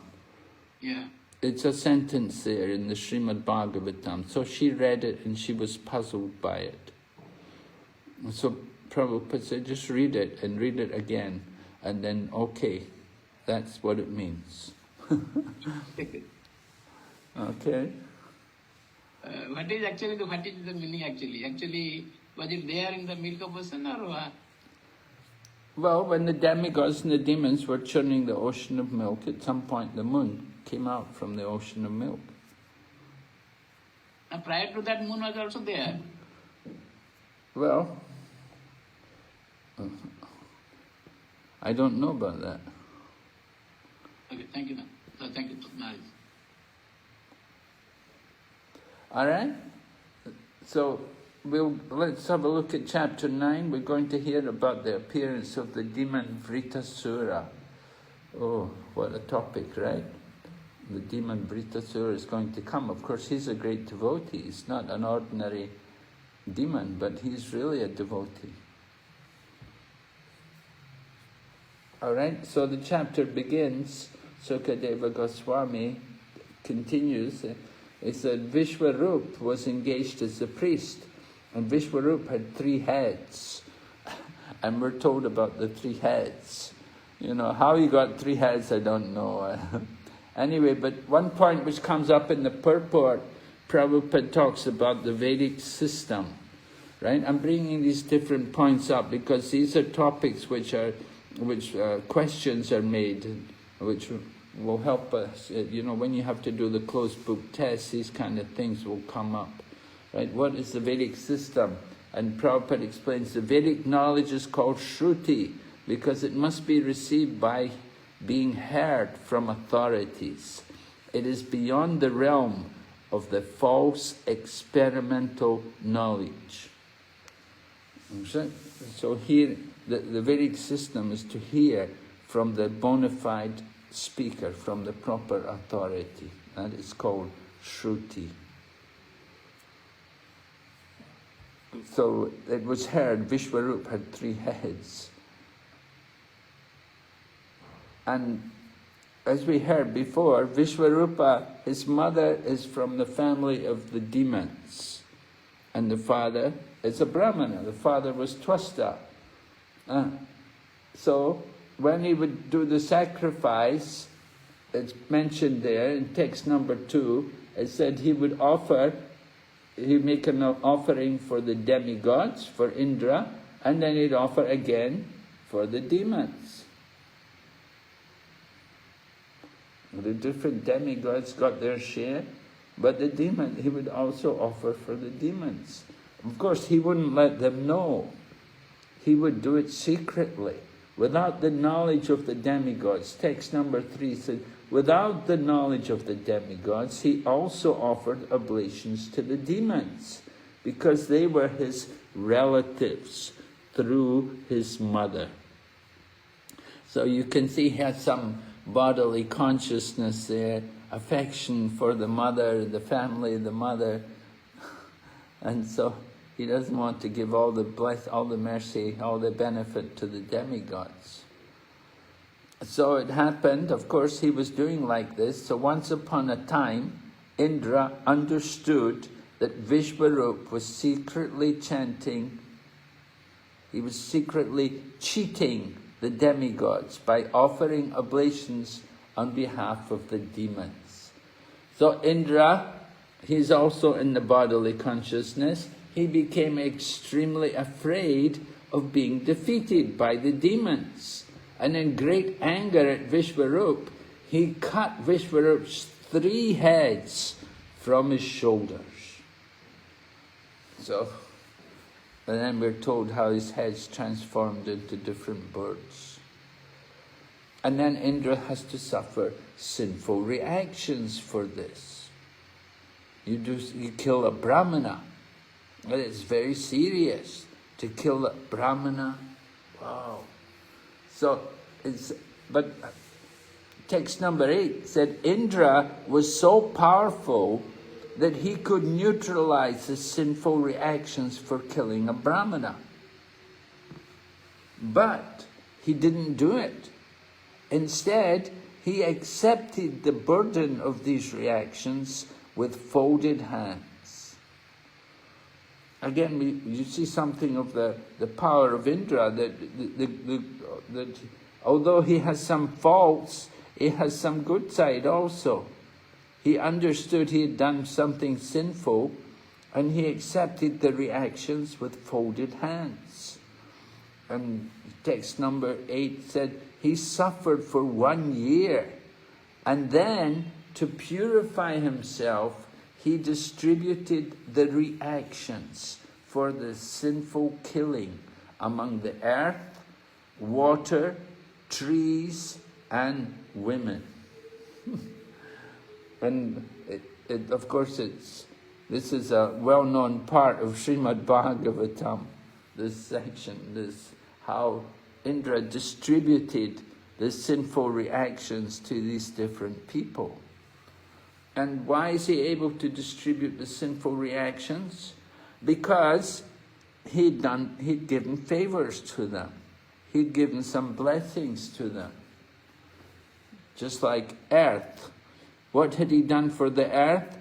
Yeah. It's a sentence there in the Srimad Bhagavatam. So she read it and she was puzzled by it. So Prabhupada said, just read it and read it again. And then, okay, that's what it means. Okay. What is the meaning actually? Actually, was it there in the Milk Ocean or? Well, when the demigods and the demons were churning the ocean of milk, at some point the moon came out from the ocean of milk. And prior to that, moon was also there. Well, I don't know about that. Okay, thank you. So, thank you, Maharaj. All right? So let's have a look at chapter 9. We're going to hear about the appearance of the demon Vritasura. Oh, what a topic, right? The demon Vritasura is going to come. Of course, he's a great devotee. He's not an ordinary demon, but he's really a devotee. All right, so the chapter begins. Sukadeva Goswami continues. He said Vishwarup was engaged as a priest, and Vishwarup had 3 heads. And we're told about the 3 heads. You know, how he got 3 heads, I don't know. Anyway, but one point which comes up in the purport, Prabhupada talks about the Vedic system, right? I'm bringing these different points up because these are topics which questions are made, which will help us. You know, when you have to do the closed book test, these kind of things will come up, right? What is the Vedic system? And Prabhupada explains the Vedic knowledge is called Shruti because it must be received by being heard from authorities. It is beyond the realm of the false experimental knowledge. So here, the Vedic system is to hear from the bona fide speaker, from the proper authority. That is called Shruti. So it was heard, Vishwarup had 3 heads. And as we heard before, Vishwarupa, his mother is from the family of the demons. And the father is a Brahmana. The father was Twasta. So when he would do the sacrifice, it's mentioned there in text number 2, it said he would make an offering for the demigods, for Indra, and then he'd offer again for the demons. The different demigods got their share, but the demon, he would also offer for the demons. Of course, he wouldn't let them know. He would do it secretly, without the knowledge of the demigods. Text number 3 said, without the knowledge of the demigods, he also offered oblations to the demons, because they were his relatives through his mother. So you can see he had some bodily consciousness there, affection for the mother, the family, the mother. And so he doesn't want to give all the mercy, all the benefit to the demigods. So it happened, of course, he was doing like this. So once upon a time, Indra understood that Vishwarup was secretly chanting, he was secretly cheating the demigods by offering oblations on behalf of the demons. So Indra, he's also in the bodily consciousness, he became extremely afraid of being defeated by the demons. And in great anger at Vishwarup, he cut Vishwarup's 3 heads from his shoulders. So, and then we're told how his heads transformed into different birds. And then Indra has to suffer sinful reactions for this. You kill a Brahmana. It's very serious to kill a Brahmana. Wow. So, but text number 8 said Indra was so powerful that he could neutralize the sinful reactions for killing a Brahmana. But he didn't do it. Instead, he accepted the burden of these reactions with folded hands. Again, you see something of the power of Indra, that although he has some faults, he has some good side also. He understood he had done something sinful, and he accepted the reactions with folded hands. And text number 8 said, he suffered for 1 year, and then, to purify himself, he distributed the reactions for the sinful killing among the earth, water, trees, and women. And of course, this is a well-known part of Srimad Bhagavatam, this section, how Indra distributed the sinful reactions to these different people. And why is he able to distribute the sinful reactions? Because he'd given favors to them. He'd given some blessings to them. Just like earth. What had he done for the earth?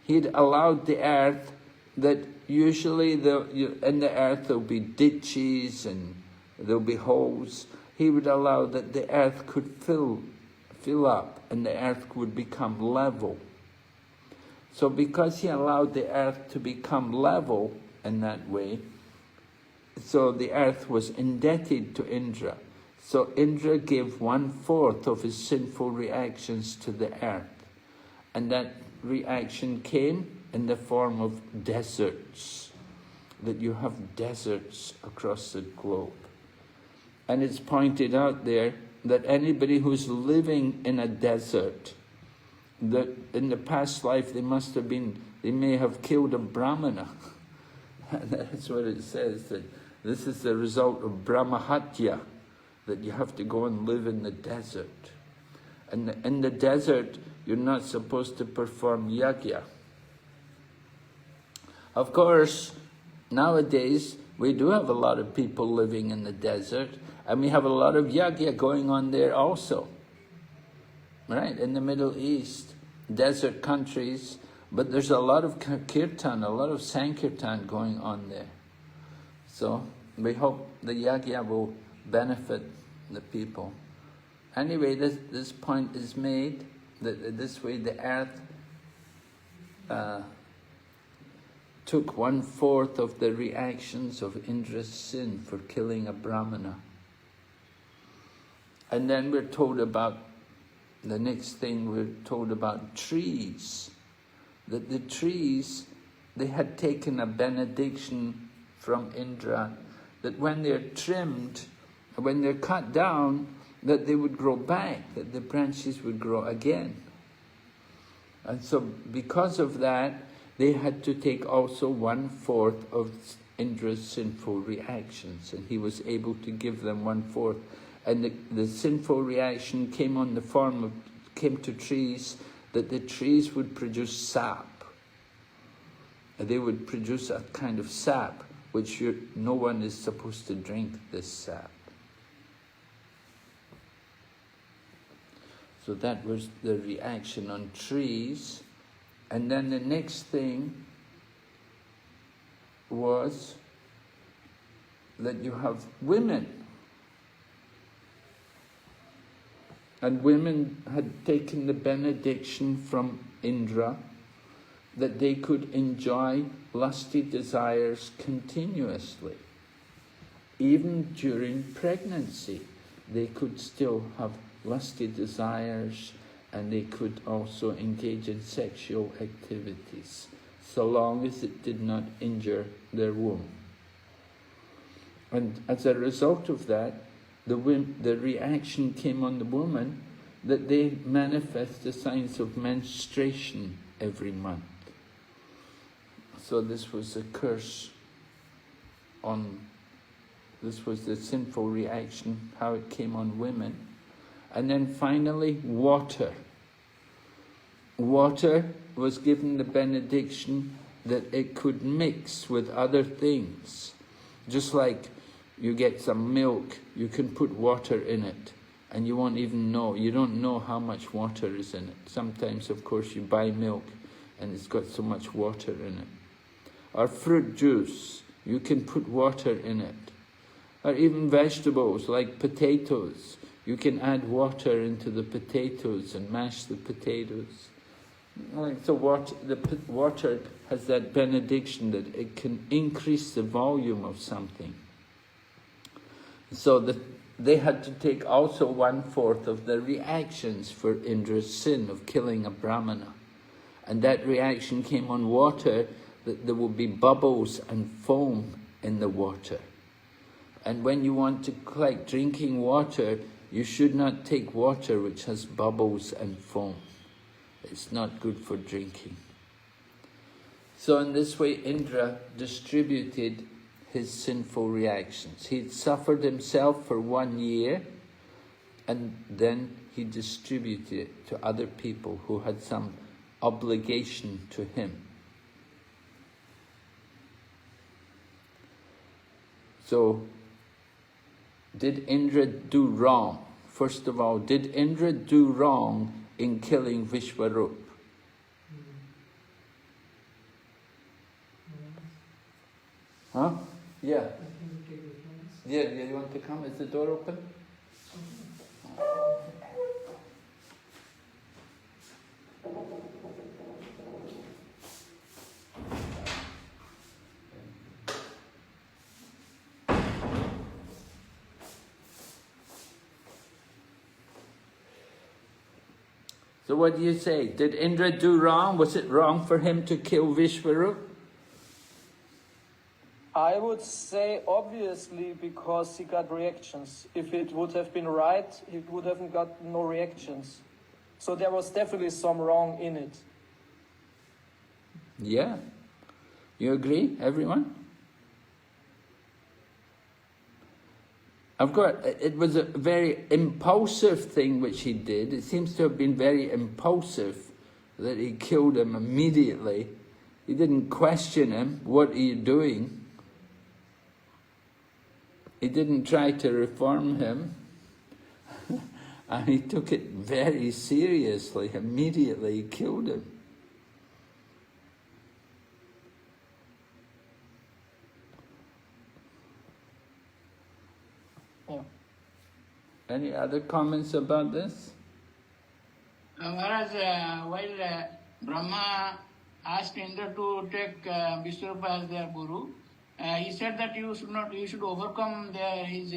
he'd allowed the earth that usually in the earth there'll be ditches and there'll be holes. He would allow that the earth could fill up and the earth would become level. So because he allowed the earth to become level in that way, so the earth was indebted to Indra. So Indra gave 1/4 of his sinful reactions to the earth. And that reaction came in the form of deserts, that you have deserts across the globe. And it's pointed out there that anybody who's living in a desert, that in the past life they may have killed a Brahmana. And that's what it says, that this is the result of Brahmahatya, that you have to go and live in the desert. And in the desert, you're not supposed to perform yajna. Of course, nowadays, we do have a lot of people living in the desert, and we have a lot of yajna going on there also. Right, in the Middle East, desert countries, but there's a lot of kirtan, a lot of sankirtan going on there. So we hope the yajna will benefit the people. Anyway, this point is made, that this way the earth took 1/4 of the reactions of Indra's sin for killing a Brahmana. And then we're told about, the next thing we're told about trees. That the trees, they had taken a benediction from Indra, that when they're trimmed, when they're cut down, that they would grow back, that the branches would grow again. And so because of that, they had to take also 1/4 of Indra's sinful reactions, and he was able to give them 1/4. And the sinful reaction came to trees, that the trees would produce sap. They would produce a kind of sap, which no one is supposed to drink this sap. So that was the reaction on trees. And then the next thing was that you have women. And women had taken the benediction from Indra that they could enjoy lusty desires continuously. Even during pregnancy, they could still have lusty desires, and they could also engage in sexual activities, so long as it did not injure their womb. And as a result of that, the reaction came on the woman that they manifest the signs of menstruation every month. So this was a curse this was the sinful reaction, how it came on women. And then finally, water. Water was given the benediction that it could mix with other things. Just like you get some milk, you can put water in it, and you won't even know. You don't know how much water is in it. Sometimes, of course, you buy milk, and it's got so much water in it. Or fruit juice, you can put water in it. Or even vegetables, like potatoes. You can add water into the potatoes and mash the potatoes. So the water has that benediction that it can increase the volume of something. So they had to take also 1/4 of the reactions for Indra's sin of killing a Brahmana. And that reaction came on water, that there will be bubbles and foam in the water. And when you want to like drinking water, you should not take water which has bubbles and foam. It's not good for drinking. So in this way, Indra distributed his sinful reactions. He'd suffered himself for 1 year, and then he distributed it to other people who had some obligation to him. So, did Indra do wrong? First of all, did Indra do wrong in killing Vishwarup? Huh? Yeah. Yeah, you want to come? Is the door open? So what do you say? Did Indra do wrong? Was it wrong for him to kill Vishwarup? I would say obviously because he got reactions. If it would have been right, he would have got no reactions. So there was definitely some wrong in it. Yeah. You agree, everyone? Of course, it was a very impulsive thing which he did. It seems to have been very impulsive that he killed him immediately. He didn't question him, what are you doing? He didn't try to reform him. And he took it very seriously. Immediately he killed him. Yeah. Any other comments about this? Whereas while Brahma asked Indra to take Vishwarupa as their guru, he said that you should overcome his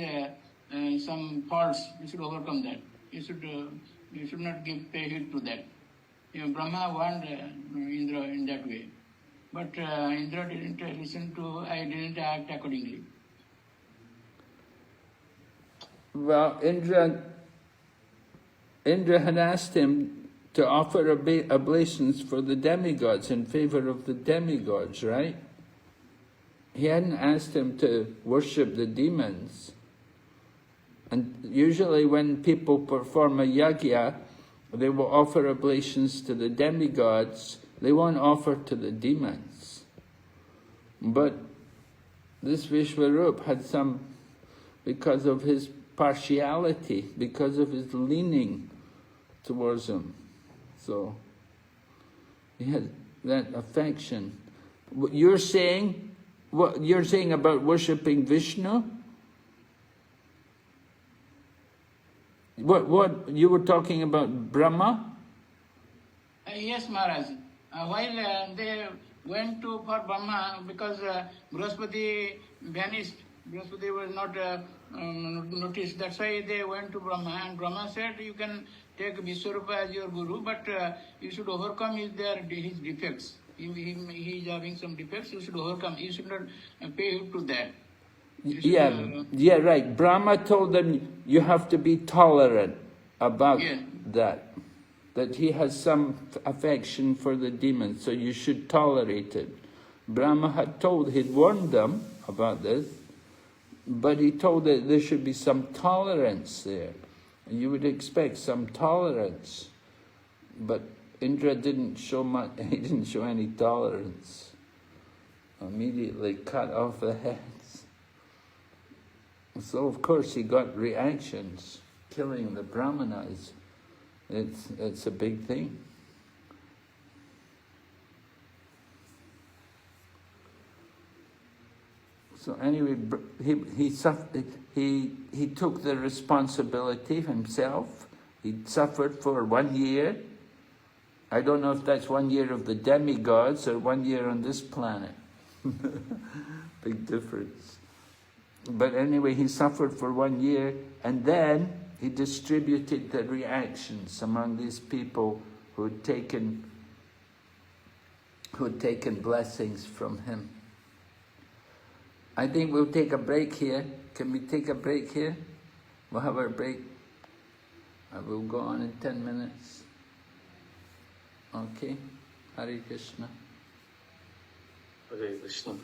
some faults. You should overcome that. You should not pay heed to that. Brahma warned Indra in that way, but Indra didn't listen to. I didn't act accordingly. Well, Indra had asked him to offer oblations for the demigods in favor of the demigods, right? He hadn't asked him to worship the demons. And usually when people perform a yajna, they will offer oblations to the demigods. They won't offer to the demons. But this Vishwarup had some, because of his partiality, because of his leaning towards him. So he had that affection. What you're saying about worshipping Vishnu? What you were talking about Brahma? Yes, Maharaj. While they went for Brahma, because Brihaspati vanished, Brihaspati was not noticed. That's why they went to Brahma, and Brahma said, you can take Vishwarupa as your guru, but you should overcome his defects. He is having some defects, you should overcome. You should not pay heed to that. Yeah, right. Brahma told them you have to be tolerant about that. That he has some affection for the demons, so you should tolerate it. Brahma he'd warned them about this, but he told that there should be some tolerance there. And you would expect some tolerance. But Indra didn't show much, he didn't show any tolerance. Immediately cut off the heads. So of course he got reactions. Killing the brahmanas, it's a big thing. So anyway, he took the responsibility himself. He suffered for 1 year. I don't know if that's 1 year of the demigods or 1 year on this planet. Big difference. But anyway, he suffered for 1 year, and then he distributed the reactions among these people who had taken blessings from him. I think we'll take a break here. Can we take a break here? We'll have our break. We'll go on in 10 minutes. Okay. Hare Krishna. Hare Krishna.